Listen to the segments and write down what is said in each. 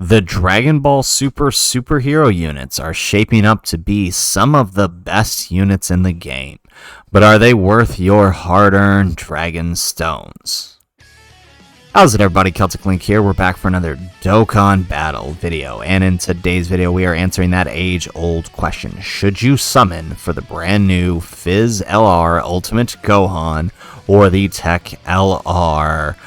The Dragon Ball Super superhero units are shaping up to be some of the best units in the game, but are they worth your hard-earned Dragon Stones? How's it, everybody? Celtic Link here. We're back for another Dokkan battle video, and in today's video we are answering that age-old question: should you summon for the brand new Phy LR Ultimate Gohan or the Teq LR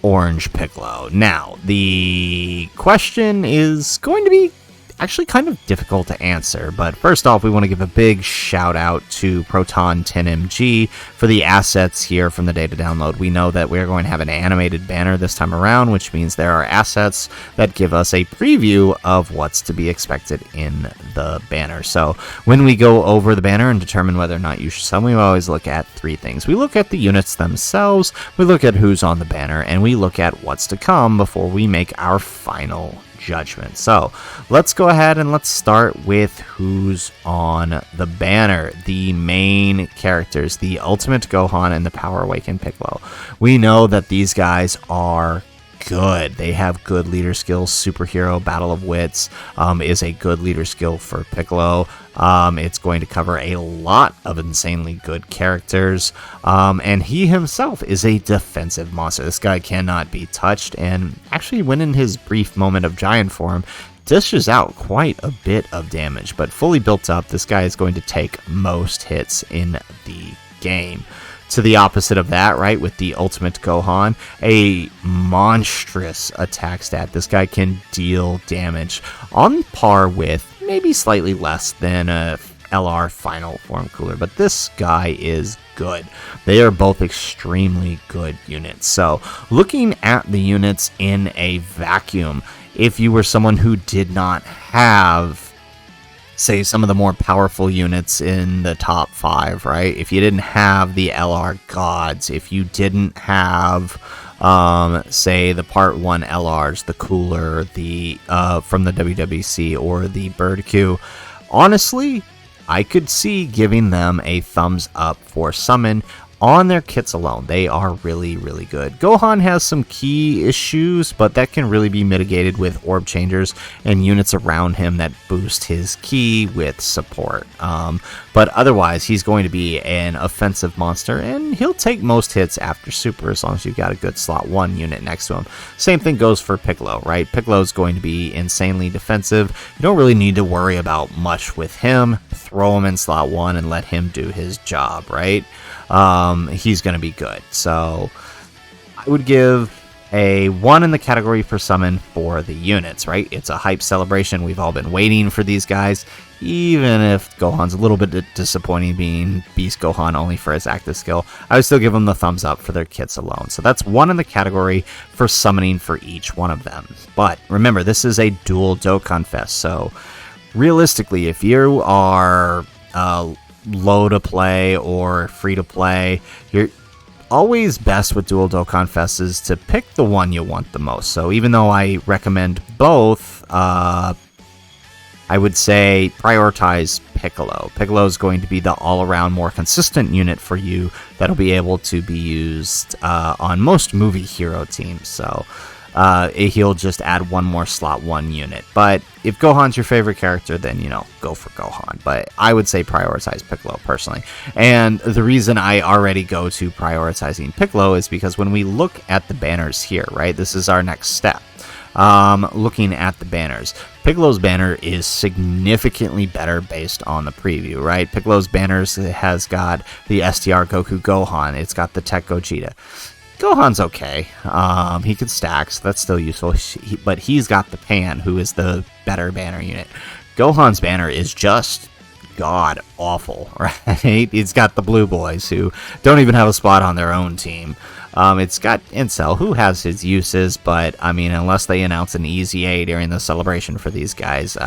Orange Piccolo? Now, the question is going to be actually kind of difficult to answer, but first off, we want to give a big shout out to Proton 10MG for the assets here from the data download. We know that we're going to have an animated banner this time around, which means there are assets that give us a preview of what's to be expected in the banner. So when we go over the banner and determine whether or not you should summon, we always look at three things. We look at the units themselves, we look at who's on the banner, and we look at what's to come before we make our final judgment. So let's go ahead and let's start with who's on the banner. The main characters, the Ultimate Gohan and the Power Awakened Piccolo. We know that these guys are good. They have good leader skills. Superhero Battle of Wits is a good leader skill for Piccolo. It's going to cover a lot of insanely good characters, and he himself is a defensive monster. This guy cannot be touched, and actually when in his brief moment of giant form, dishes out quite a bit of damage. But fully built up, this guy is going to take most hits in the game. To the opposite of that, right, with the Ultimate Gohan, a monstrous attack stat. This guy can deal damage on par with, maybe slightly less than a LR Final Form Cooler, but this guy is good. They are both extremely good units. So looking at the units in a vacuum, if you were someone who did not have, say, some of the more powerful units in the top 5, right? If you didn't have the LR Gods, if you didn't have, say, the Part 1 LRs, the Cooler, the from the WWC, or the Bird Q, honestly, I could see giving them a thumbs up for summon. On their kits alone, they are really, really good. Gohan has some key issues, but that can really be mitigated with orb changers and units around him that boost his ki with support. But otherwise, he's going to be an offensive monster, and he'll take most hits after Super as long as you've got a good slot 1 unit next to him. Same thing goes for Piccolo, right? Piccolo's going to be insanely defensive. You don't really need to worry about much with him. Throw him in slot 1 and let him do his job, right? He's going to be good. So I would give a 1 in the category for summon for the units, right? It's a hype celebration. We've all been waiting for these guys, even if Gohan's a little bit disappointing being Beast Gohan only for his active skill. I would still give them the thumbs up for their kits alone. So that's 1 in the category for summoning for each one of them. But remember, this is a dual Dokkan Fest, so realistically, if you are low to play or free to play, you're always best with dual Dokkan Fest is to pick the one you want the most. So even though I recommend both, I would say prioritize Piccolo. Piccolo is going to be the all-around more consistent unit for you that'll be able to be used on most movie hero teams. So he'll just add 1 more slot 1 unit. But if Gohan's your favorite character, then, you know, go for Gohan. But I would say prioritize Piccolo personally. And the reason I already go to prioritizing Piccolo is because when we look at the banners here, right, this is our next step. Looking at the banners, Piccolo's banner is significantly better based on the preview, right? Piccolo's banners has got the STR Goku Gohan. It's got the Teq Gogeta. Gohan's okay. He can stack, so that's still useful. But he's got the Pan, who is the better banner unit. Gohan's banner is just god awful, right? It's got the Blue Boys, who don't even have a spot on their own team. It's got Incel, who has his uses, but I mean, unless they announce an easy A during the celebration for these guys,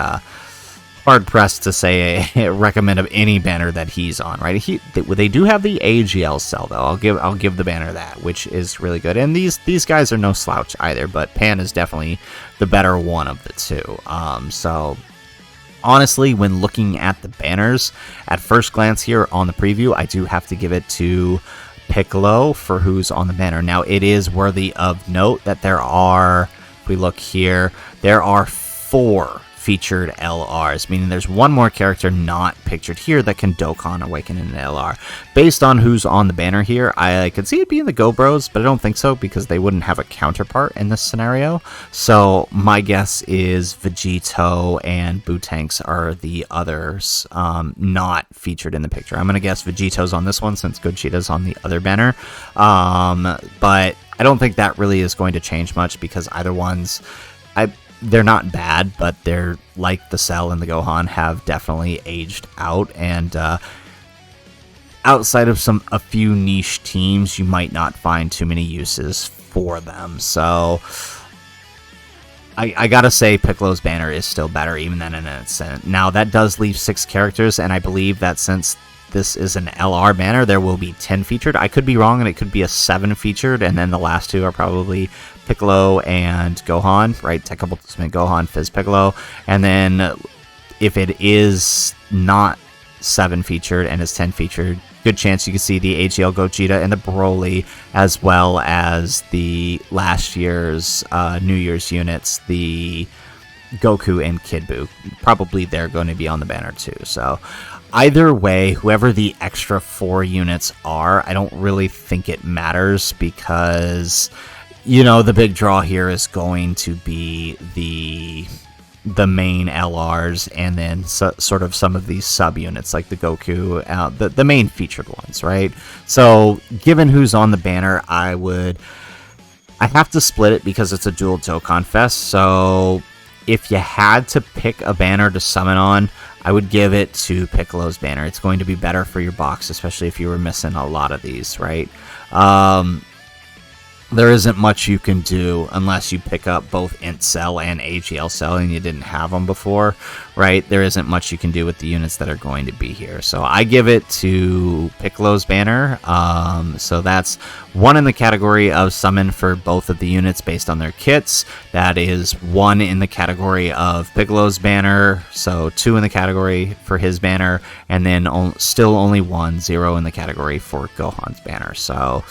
hard pressed to say a recommend of any banner that he's on, right? They do have the AGL cell though. I'll give the banner that, which is really good. And these guys are no slouch either, but Pan is definitely the better one of the two. So honestly, when looking at the banners at first glance here on the preview, I do have to give it to Piccolo for who's on the banner. Now, it is worthy of note that there are we look here, there are 4 featured LRs, meaning there's one more character not pictured here that can Dokkan awaken in an LR. Based on who's on the banner here, I could see it being the Go Bros, but I don't think so because they wouldn't have a counterpart in this scenario. So my guess is Vegito and Bootanks are the others not featured in the picture. I'm going to guess Vegito's on this one since Gogeta's on the other banner. But I don't think that really is going to change much because either one's... They're not bad, but they're like the Cell and the Gohan have definitely aged out, and outside of a few niche teams, you might not find too many uses for them. So I gotta say Piccolo's banner is still better even than an Innocent. Now that does leave 6 characters, and I believe that since this is an LR banner, there will be 10 featured. I could be wrong, and it could be a 7 featured, and then the last 2 are probably Piccolo and Gohan, right? Teq Ultimate Gohan, Phy Piccolo. And then if it is not 7 featured and is 10 featured, good chance you can see the AGL Gogeta and the Broly, as well as the last year's New Year's units, the Goku and Kid Buu. Probably they're going to be on the banner too. So either way, whoever the extra 4 units are, I don't really think it matters because, you know, the big draw here is going to be the main LRs and then sort of some of these sub-units like the Goku, the main featured ones, right? So given who's on the banner, I have to split it because it's a dual Dokkan Fest. So if you had to pick a banner to summon on, I would give it to Piccolo's banner. It's going to be better for your box, especially if you were missing a lot of these, right? There isn't much you can do unless you pick up both Int Cell and AGL Cell and you didn't have them before, right? There isn't much you can do with the units that are going to be here. So I give it to Piccolo's banner. So that's 1 in the category of summon for both of the units based on their kits. That is 1 in the category of Piccolo's banner. So 2 in the category for his banner. And then still only 1, 0 in the category for Gohan's banner. So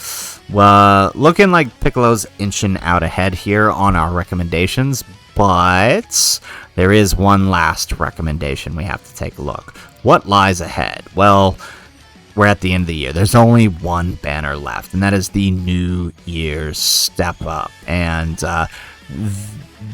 looking like Piccolo's inching out ahead here on our recommendations, but there is one last recommendation we have to take a look. What lies ahead? Well, we're at the end of the year. There's only one banner left, and that is the New Year's Step Up. And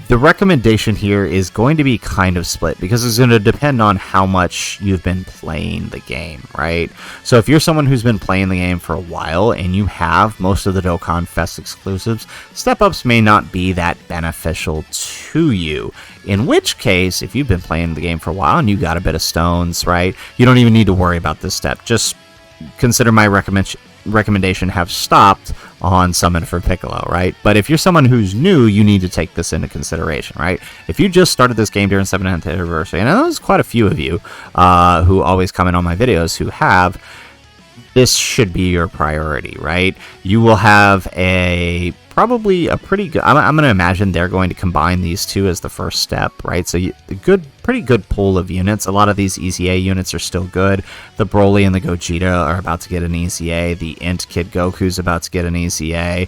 the recommendation here is going to be kind of split because it's going to depend on how much you've been playing the game, right? So if you're someone who's been playing the game for a while and you have most of the Dokkan Fest exclusives, step-ups may not be that beneficial to you. In which case, if you've been playing the game for a while and you got a bit of stones, right, you don't even need to worry about this step. Just consider my recommendation have stopped on Summon for Piccolo, right? But if you're someone who's new, you need to take this into consideration, right? If you just started this game during 7th anniversary, and I know there's quite a few of you who always comment on my videos who have, this should be your priority, right? You will have probably a pretty good, I'm going to imagine they're going to combine these two as the first step, right? So pretty good pool of units. A lot of these EZA units are still good. The Broly and the Gogeta are about to get an EZA. The Int Kid Goku's about to get an EZA.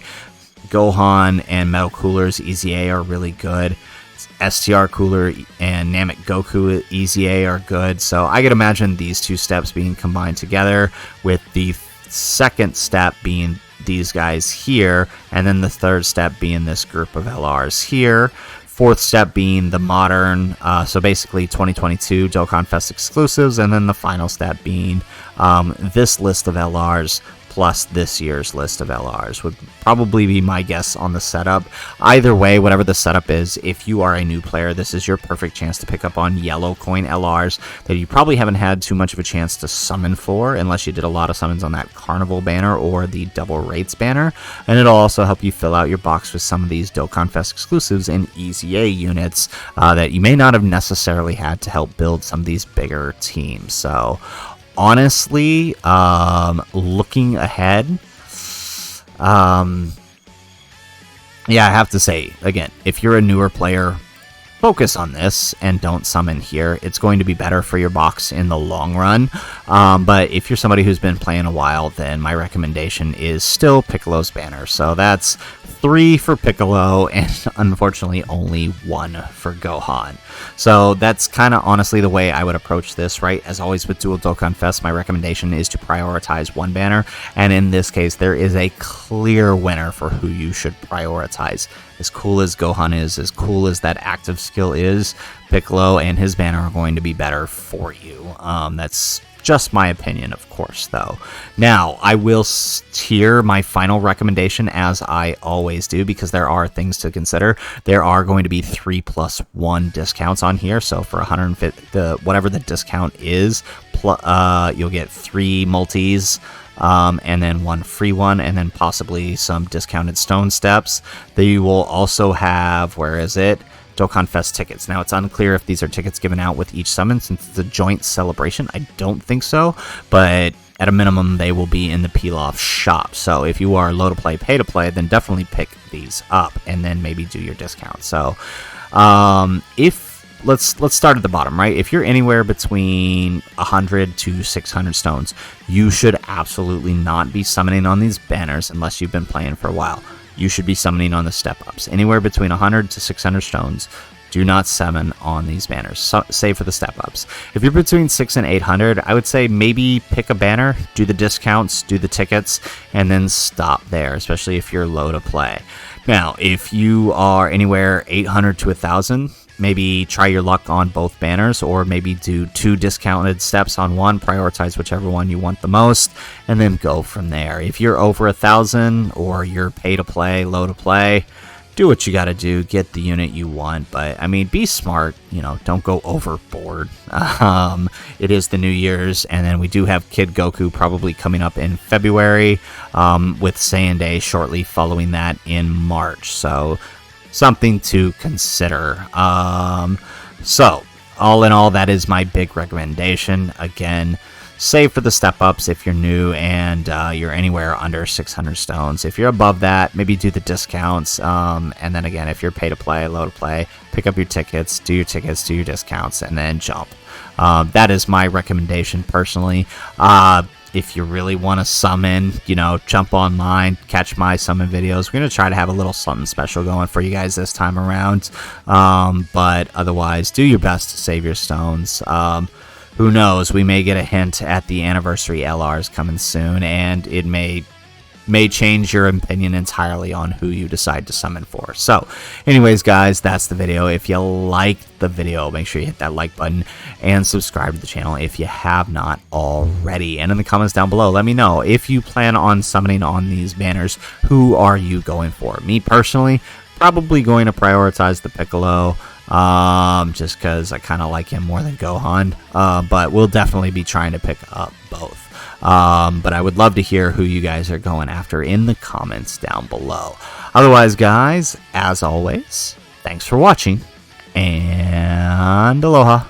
Gohan and Metal Cooler's EZA are really good. STR Cooler and Namek Goku EZA are good. So I could imagine these two steps being combined together, with the second step being these guys here, and then the third step being this group of LRs here. Fourth step being the modern, so basically 2022 Dokkan Fest exclusives, and then the final step being this list of LRs plus this year's list of LRs would probably be my guess on the setup. Either way, whatever the setup is, if you are a new player, this is your perfect chance to pick up on yellow coin LRs that you probably haven't had too much of a chance to summon for, unless you did a lot of summons on that Carnival banner or the Double Rates banner. And it'll also help you fill out your box with some of these Dokkan Fest exclusives and EZA units that you may not have necessarily had to help build some of these bigger teams. So honestly, looking ahead, yeah, I have to say, again, if you're a newer player, focus on this and don't summon here. It's going to be better for your box in the long run. But if you're somebody who's been playing a while, then my recommendation is still Piccolo's banner. So that's 3 for Piccolo, and unfortunately only 1 for Gohan. So that's kind of honestly the way I would approach this, right? As always with Dual Dokkan Fest, my recommendation is to prioritize one banner, and in this case, there is a clear winner for who you should prioritize. As cool as Gohan is, as cool as that active skill is, Piccolo and his banner are going to be better for you. That's just my opinion, of course, though. Now, I will tier my final recommendation as I always do, because there are things to consider. There are going to be 3+1 discounts on here, so for 150, whatever the discount is, you'll get 3 multis, and then 1 free one, and then possibly some discounted stone steps. Then you will also have, where is it? Dokkan Fest tickets. Now, it's unclear if these are tickets given out with each summon since it's a joint celebration. I don't think so, but at a minimum, they will be in the peel-off shop. So if you are low to play, pay to play, then definitely pick these up and then maybe do your discount. So let's start at the bottom, right? If you're anywhere between 100 to 600 stones, you should absolutely not be summoning on these banners unless you've been playing for a while. You should be summoning on the step-ups. Anywhere between 100 to 600 stones, do not summon on these banners, save for the step-ups. If you're between 6 and 800, I would say maybe pick a banner, do the discounts, do the tickets, and then stop there, especially if you're low to play. Now, if you are anywhere 800 to 1,000, maybe try your luck on both banners, or maybe do 2 discounted steps on one, prioritize whichever one you want the most, and then go from there. If you're over 1,000 or you're pay to play, low to play, do what you gotta do, get the unit you want, but I mean, be smart, you know, don't go overboard. It is the New Year's, and then we do have Kid Goku probably coming up in February, with Saiyan Day shortly following that in March, so something to consider. So all in all, that is my big recommendation. Again, save for the step-ups if you're new and you're anywhere under 600 stones. If you're above that, maybe do the discounts. And then again, if you're pay to play, low to play, pick up your tickets, do your discounts, and then jump. That is my recommendation personally. If you really want to summon, you know, jump online, catch my summon videos. We're going to try to have a little something special going for you guys this time around. But otherwise, do your best to save your stones. Who knows? We may get a hint at the anniversary LRs coming soon, and it may change your opinion entirely on who you decide to summon for. So anyways, guys, that's the video. If you liked the video, make sure you hit that like button and subscribe to the channel if you have not already. And in the comments down below, let me know if you plan on summoning on these banners, who are you going for? Me personally, probably going to prioritize the Piccolo, just because I kind of like him more than Gohan, but we'll definitely be trying to pick up both. But I would love to hear who you guys are going after in the comments down below. Otherwise, guys, as always, thanks for watching, and aloha.